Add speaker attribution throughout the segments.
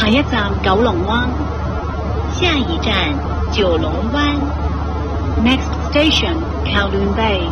Speaker 1: 下一站九龍灣。下一站九龍灣。Next station Kowloon Bay。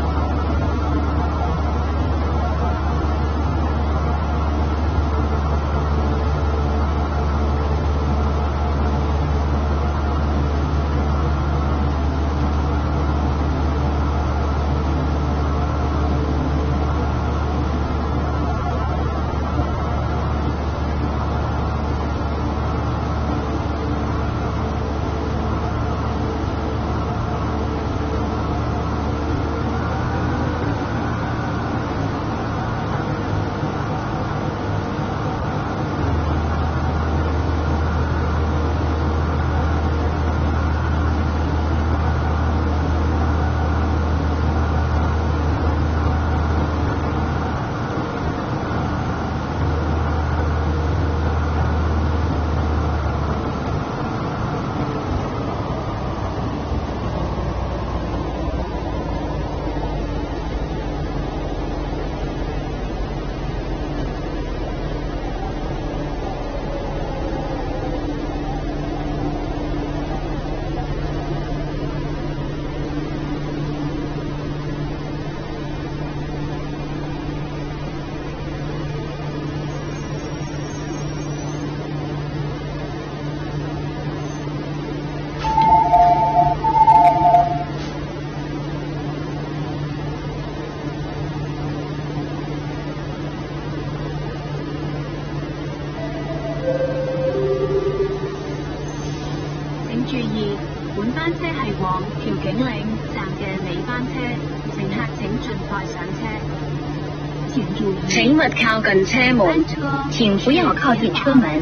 Speaker 1: 注意，本班車係往調景嶺站嘅尾班車，乘客請盡快上車。請勿靠近車門，請不要靠近車門。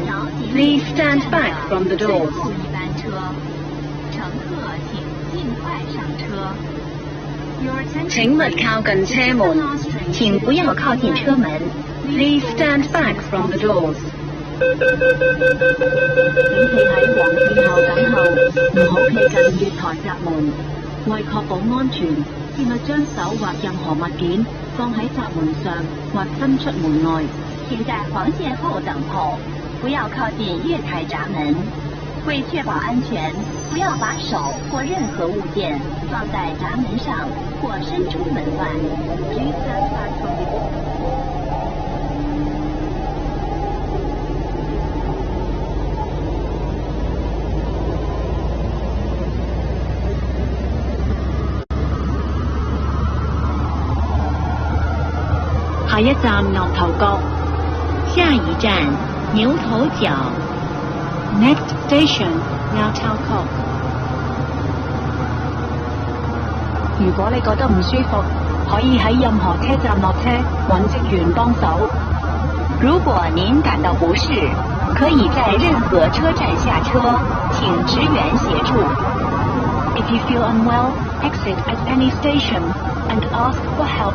Speaker 1: Please stand back from the doors。乘客請盡快上車。請勿靠近車門，請不要靠近車門。Please stand back from the doors。請企喺黃線後等候，唔好企近月台閘門。為確保安全，切勿將手或任何物件放喺閘門上或伸出門外。請在黃線後等候，不要靠近月台閘門。為確保安全，不要把手或任何物件放在閘門上或伸出門外。Please stand back from the door。下一站牛頭角。下一站牛頭角。Next station 牛頭角。如果你覺得唔舒服，可以喺任何車站落車，揾職員幫手。如果您感到不適，可以在任何車站下車，請職員協助。If you feel unwell, exit at any station and ask for help.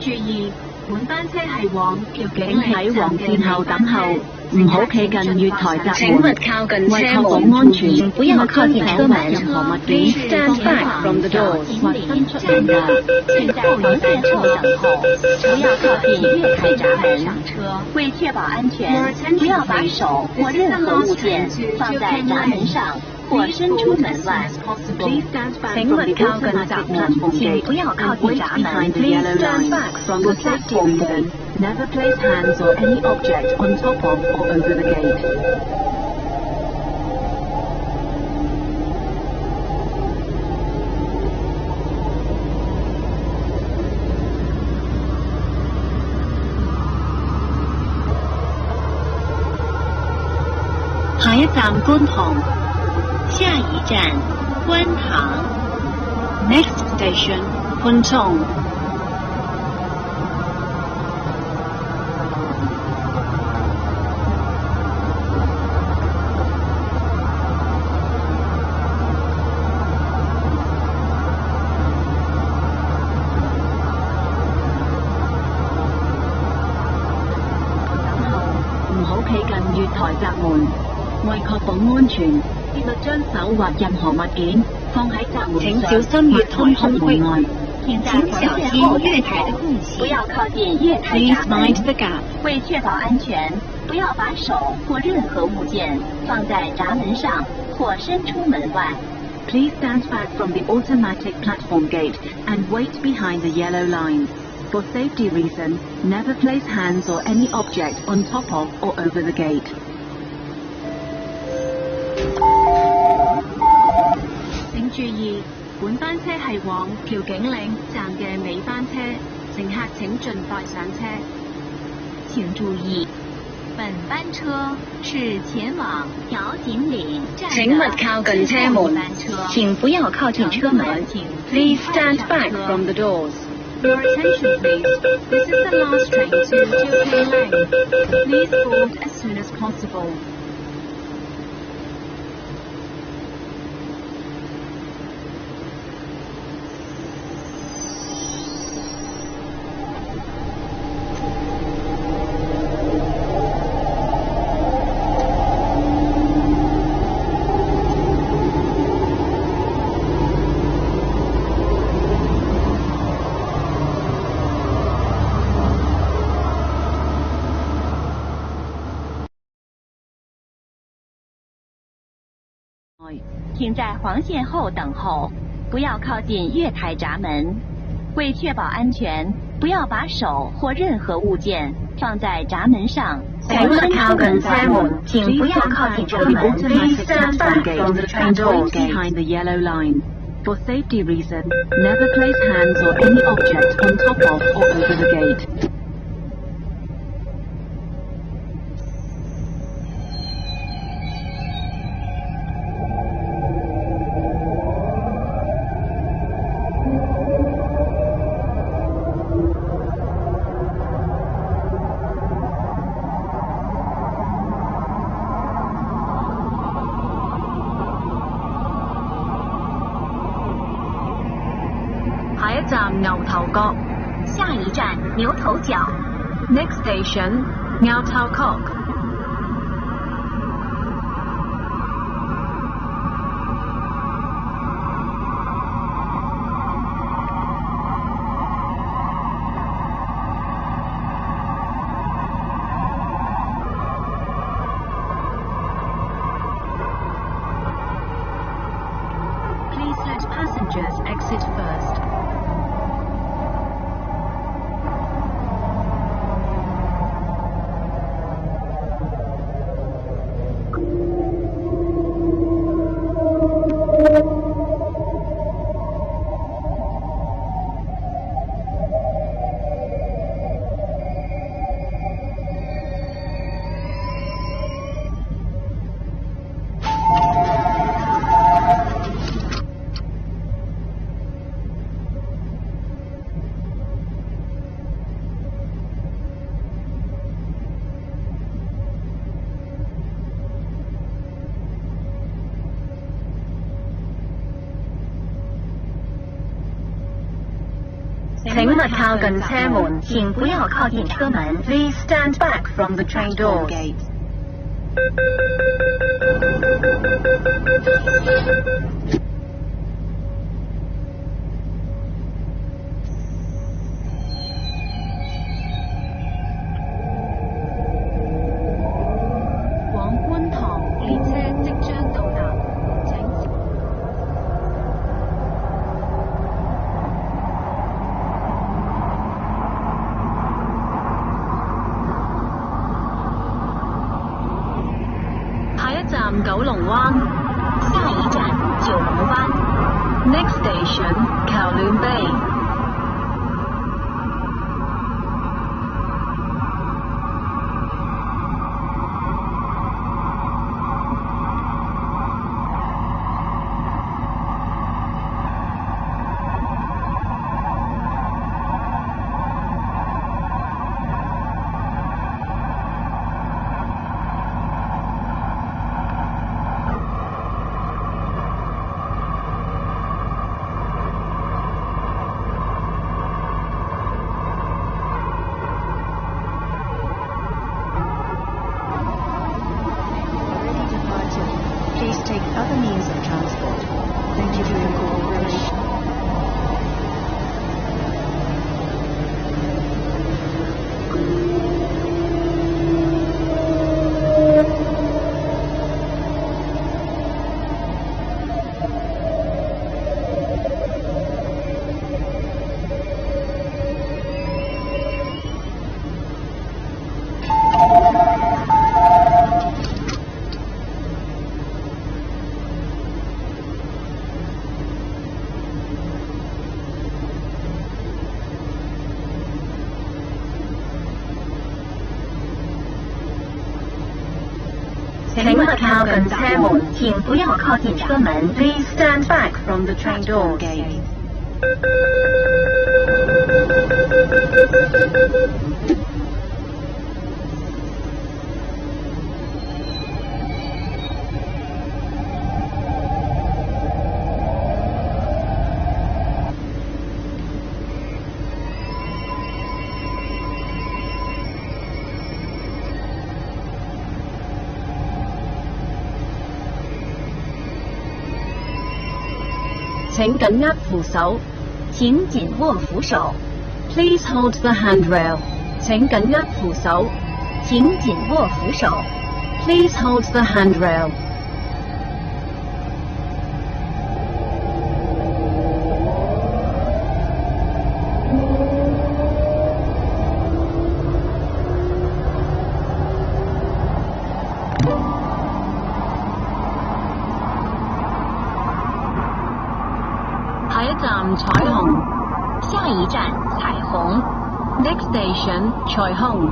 Speaker 1: 注意，本班車係往調景嶺喺黃線後等候，唔好企近月台閘門。請勿靠近車門，安全，不要靠近車門。任何物件 stand back from the doors。或伸出門外，請在黃線後等候，不要靠近月台閘門上車。為確保安全，不要把手或任何物件放在閘門上。或伸出門外，請勿靠近閘門，請不要靠近閘門。Please stand back from the safety reason. Never place hands or any object on top of or over the gate. 站觀塘，下一站觀塘。Next station 觀眾。
Speaker 2: 企近月台閘門，為確保安全，必須將手或任何物件放喺閘門上，
Speaker 1: 請小心月台空隙外。
Speaker 2: 請小心月台的空隙，不要靠近月台閘門。為確保安全，不要把手或任何物件放在閘門上或伸出門外。Please stand back from the automatic platform gate and wait behind the yellow line. For safety reason, never place hands or any object on top of or over the gate. 請注意，本班車係往調景嶺站嘅尾班車，乘客請盡快上車。請注意，本班車是前往調景嶺站。
Speaker 1: 請勿靠近車門，請不要靠近車門。Please stand back from the doors.
Speaker 2: Your attention, please. This is the last train to Tilting Lane. Please board as soon as possible. 请在黄线后等候，不要靠近月台闸门。为确保安全，不要把手或任何物件放在闸门上。
Speaker 1: 請勿靠近車門，請不要靠近車門。Please stand back from the train doors
Speaker 2: behind the yellow line. For safety reason, never place hands or any object on top of or over the gate. 下一站牛頭角，
Speaker 1: 下一站牛頭角。
Speaker 2: Next station 牛頭角。Please let passengers exit first.
Speaker 1: 請勿靠近車門，請不要靠近車門。Please stand back from the train doors.
Speaker 2: 往觀塘列車即將到達，請。下一站九龍灣，
Speaker 1: 下一站九龍灣。
Speaker 2: Next station 橋聯bay。請勿靠近車門，請不要靠近車門。
Speaker 1: Please stand back from the train doors. 請緊握扶手，
Speaker 2: 請緊握扶手。
Speaker 1: Please hold the handrail. 請緊握扶手，
Speaker 2: 請緊握扶手。
Speaker 1: Please hold the handrail. 下一站彩虹，
Speaker 2: 下一站彩虹。
Speaker 1: Next station 彩虹。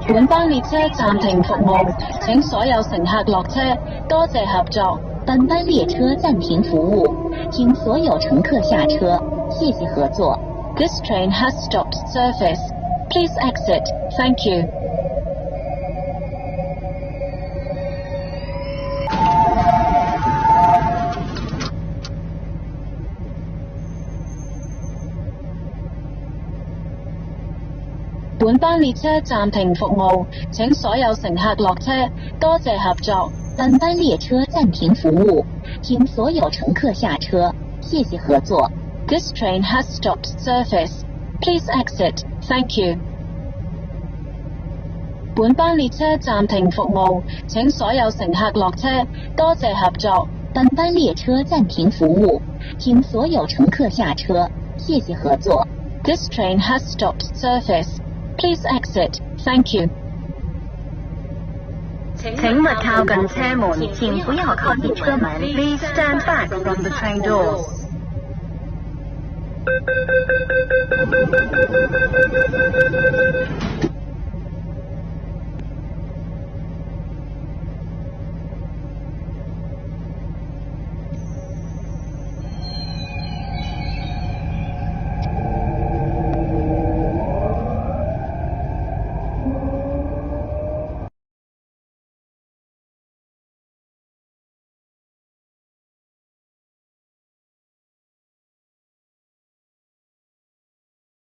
Speaker 1: 本班列車暫停服務，請所有乘客落車，多謝合作。
Speaker 2: 本班列車暫停服務，請所有乘客下車，謝謝合作。
Speaker 1: This train has stopped service. Please exit. Thank you. 本班列車暫停服務，請所有乘客落車，多謝合作。
Speaker 2: 本班列車暫停服務，請所有乘客下車，謝謝合作。
Speaker 1: This train has stopped service. Please exit. Thank you. 本班列車暫停服務，請所有乘客落車，多謝合作。
Speaker 2: 本班列車暫停服務，請所有乘客下車，謝謝合作。
Speaker 1: This train has stopped service. Please exit. Thank you.
Speaker 2: 請勿靠近車門，請不要靠近車門。
Speaker 1: Please stand back from the train doors.